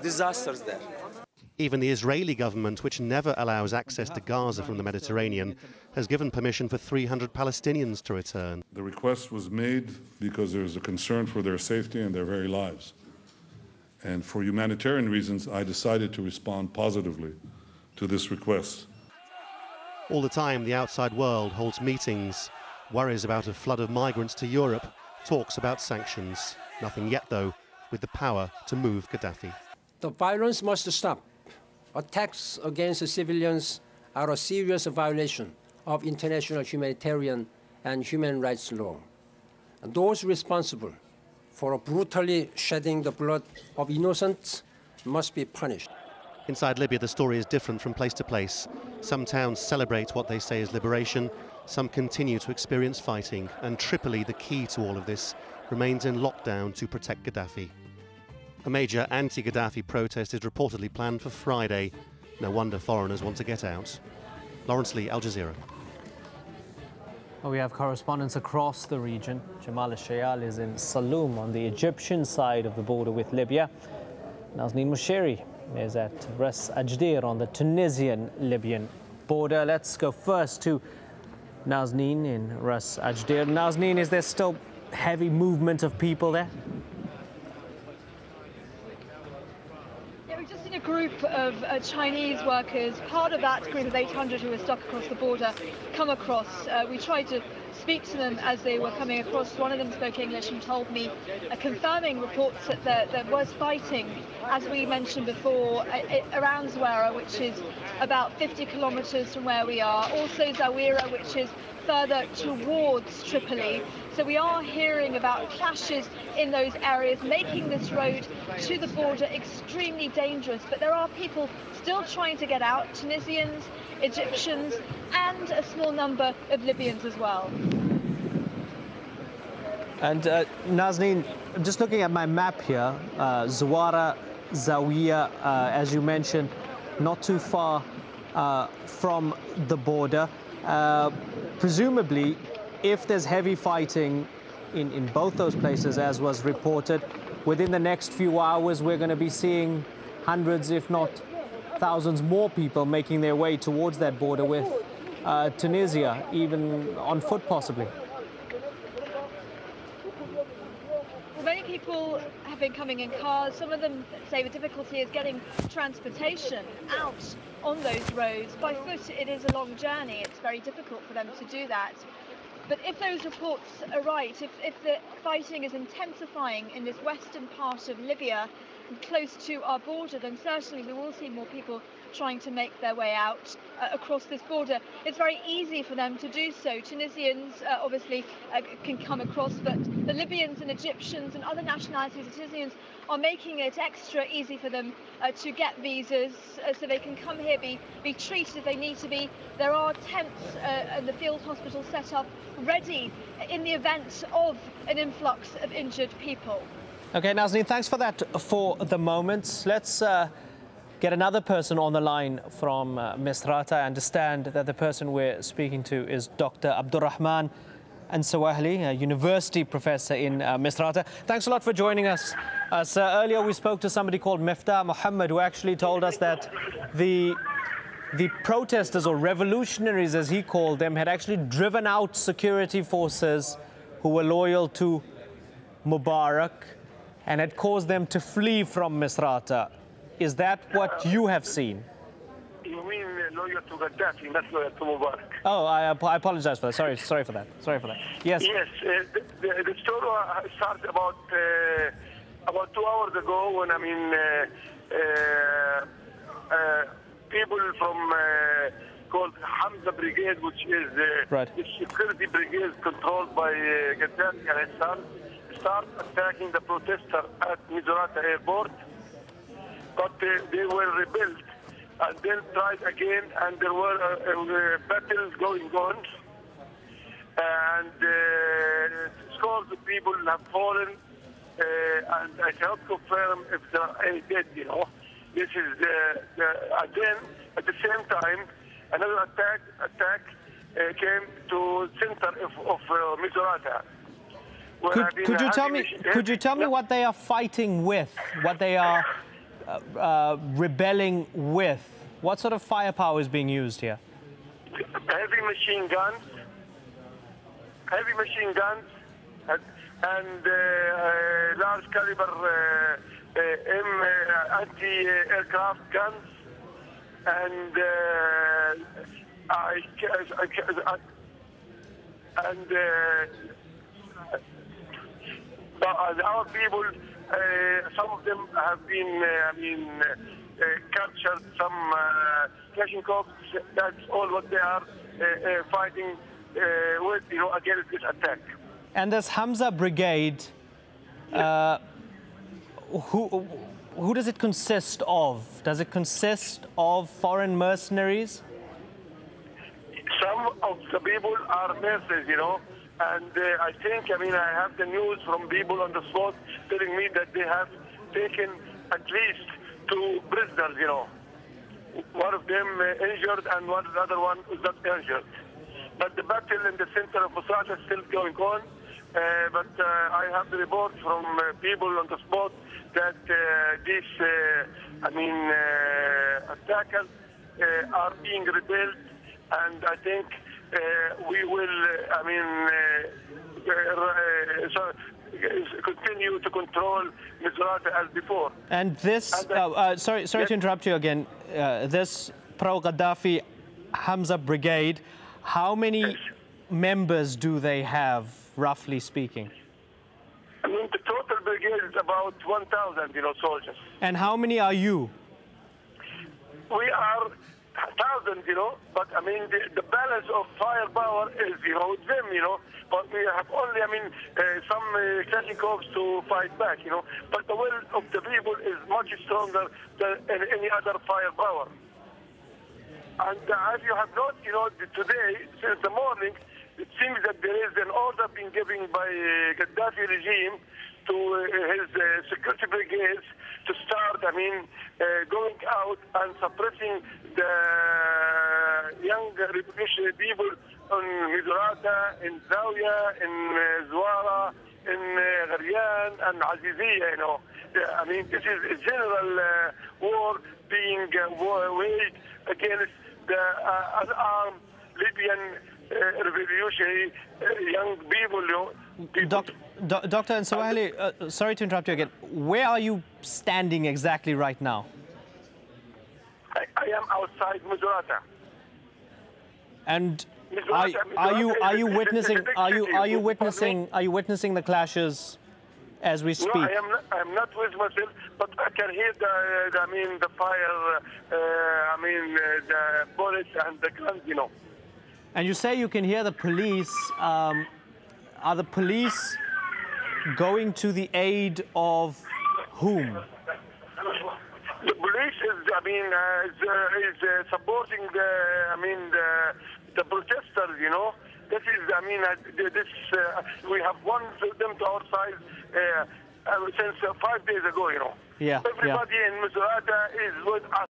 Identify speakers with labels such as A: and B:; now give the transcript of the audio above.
A: disasters there.
B: Even the Israeli government, which never allows access to Gaza from the Mediterranean, has given permission for 300 Palestinians to return.
C: The request was made because there is a concern for their safety and their very lives. And for humanitarian reasons, I decided to respond positively to this request.
B: All the time, the outside world holds meetings, worries about a flood of migrants to Europe, talks about sanctions. Nothing yet, though, with the power to move Gaddafi.
D: The violence must stop. Attacks against civilians are a serious violation of international humanitarian and human rights law. And those responsible for brutally shedding the blood of innocents must be punished.
B: Inside Libya, the story is different from place to place. Some towns celebrate what they say is liberation, some continue to experience fighting, and Tripoli, the key to all of this, remains in lockdown to protect Gaddafi. A major anti-Gaddafi protest is reportedly planned for Friday. No wonder foreigners want to get out. Lawrence Lee, Al Jazeera.
E: Well, we have correspondents across the region. Jamal Shayal is in Saloum on the Egyptian side of the border with Libya. Nazneen Mushiri is at Ras Ajdir on the Tunisian-Libyan border. Let's go first to Nazneen in Ras Ajdir. Nazneen, is there still heavy movement of people there?
F: Just in a group of Chinese workers, part of that group of 800 who were stuck across the border, come across. We tried to speak to them as they were coming across. One of them spoke English and told me, confirming reports that there was fighting, as we mentioned before, around Zawara, which is about 50 kilometers from where we are. Also Zawira, which is further towards Tripoli. So we are hearing about clashes in those areas, making this road to the border extremely dangerous. But there are people still trying to get out, Tunisians, Egyptians, and a small number of Libyans as well.
E: And Nazneen, just looking at my map here, Zawara, Zawiya, as you mentioned, not too far from the border. Presumably, if there's heavy fighting in both those places, as was reported, within the next few hours, we're going to be seeing hundreds, if not thousands more people making their way towards that border with Tunisia, even on foot possibly.
F: Well, many people have been coming in cars. Some of them say the difficulty is getting transportation out on those roads. By foot, it is a long journey. It's very difficult for them to do that. But if those reports are right, if the fighting is intensifying in this western part of Libya, close to our border, then certainly we will see more people trying to make their way out across this border. It's very easy for them to do so. Tunisians obviously can come across, but the Libyans and Egyptians and other nationalities of Tunisians are making it extra easy for them to get visas so they can come here, be treated if they need to be. There are tents and the field hospital set up ready in the event of an influx of injured people.
E: Okay, Nazneen, thanks for that for the moment. Let's get another person on the line from Misrata. I understand that the person we're speaking to is Dr. Abdurrahman Ansawahli, a university professor in Misrata. Thanks a lot for joining us. Sir, earlier we spoke to somebody called Miftah Muhammad, who actually told us that the protesters, or revolutionaries as he called them, had actually driven out security forces who were loyal to Mubarak and had caused them to flee from Misrata. Is that what you have seen?
G: You mean loyal to Gaddafi, not loyal to Mubarak?
E: Oh, I apologize for that. Sorry for that. Yes.
G: Yes, the story started about 2 hours ago when people from called Hamza Brigade, which is
E: right.
G: the security brigade controlled by Gaddafi and his son, start attacking the protesters at Misrata airport, but they were repelled and then tried again, and there were battles going on, and scores of people have fallen, and I cannot confirm if there are any dead, you know. This is again, at the same time, another attack came to center of Misrata.
E: Could you tell me what they are fighting with? What they are rebelling with? What sort of firepower is being used here?
G: Heavy machine guns, and large caliber anti-aircraft guns, and our people, some of them have been, captured some Kalashnikovs. That's all what they are fighting with, against this attack.
E: And this Hamza Brigade, who does it consist of? Does it consist of foreign mercenaries?
G: Some of the people are nurses, and I think, I have the news from people on the spot telling me that they have taken at least 2 prisoners, One of them injured and the other one is not injured. But the battle in the center of Misrata is still going on. But I have the report from people on the spot that these, attackers are being repelled, and I think we will, continue to control Misrata as before.
E: And this, sorry to interrupt you again, this pro-Gaddafi Hamza Brigade, how many members do they have, roughly speaking?
G: The total brigade is about 1,000, soldiers.
E: And how many are you?
G: We are thousands, but the balance of firepower is, with them, but we have only, some Kalashnikovs to fight back, but the will of the people is much stronger than any other firepower. And as you have noted, today, since the morning, it seems that there is an order being given by Gaddafi regime to his security brigades to start, going out and suppressing the young revolutionary people in Misrata, in Zawiya, in Zwara, in Gharian and AlJazeera, this is a general war being waged against the unarmed Libyan revolutionary young people.
E: Dr. Ansawahili, sorry to interrupt you again. Where are you standing exactly right now?
G: I am outside Misrata.
E: And are you witnessing the clashes as we speak?
G: No, I am not with myself, but I can hear the fire, the bullets and the guns,
E: And you say you can hear the police. Are the police going to the aid of whom?
G: The police is, supporting the protesters, This is, we have won them to our side since 5 days ago,
E: Yeah.
G: Everybody in Misrata is with us.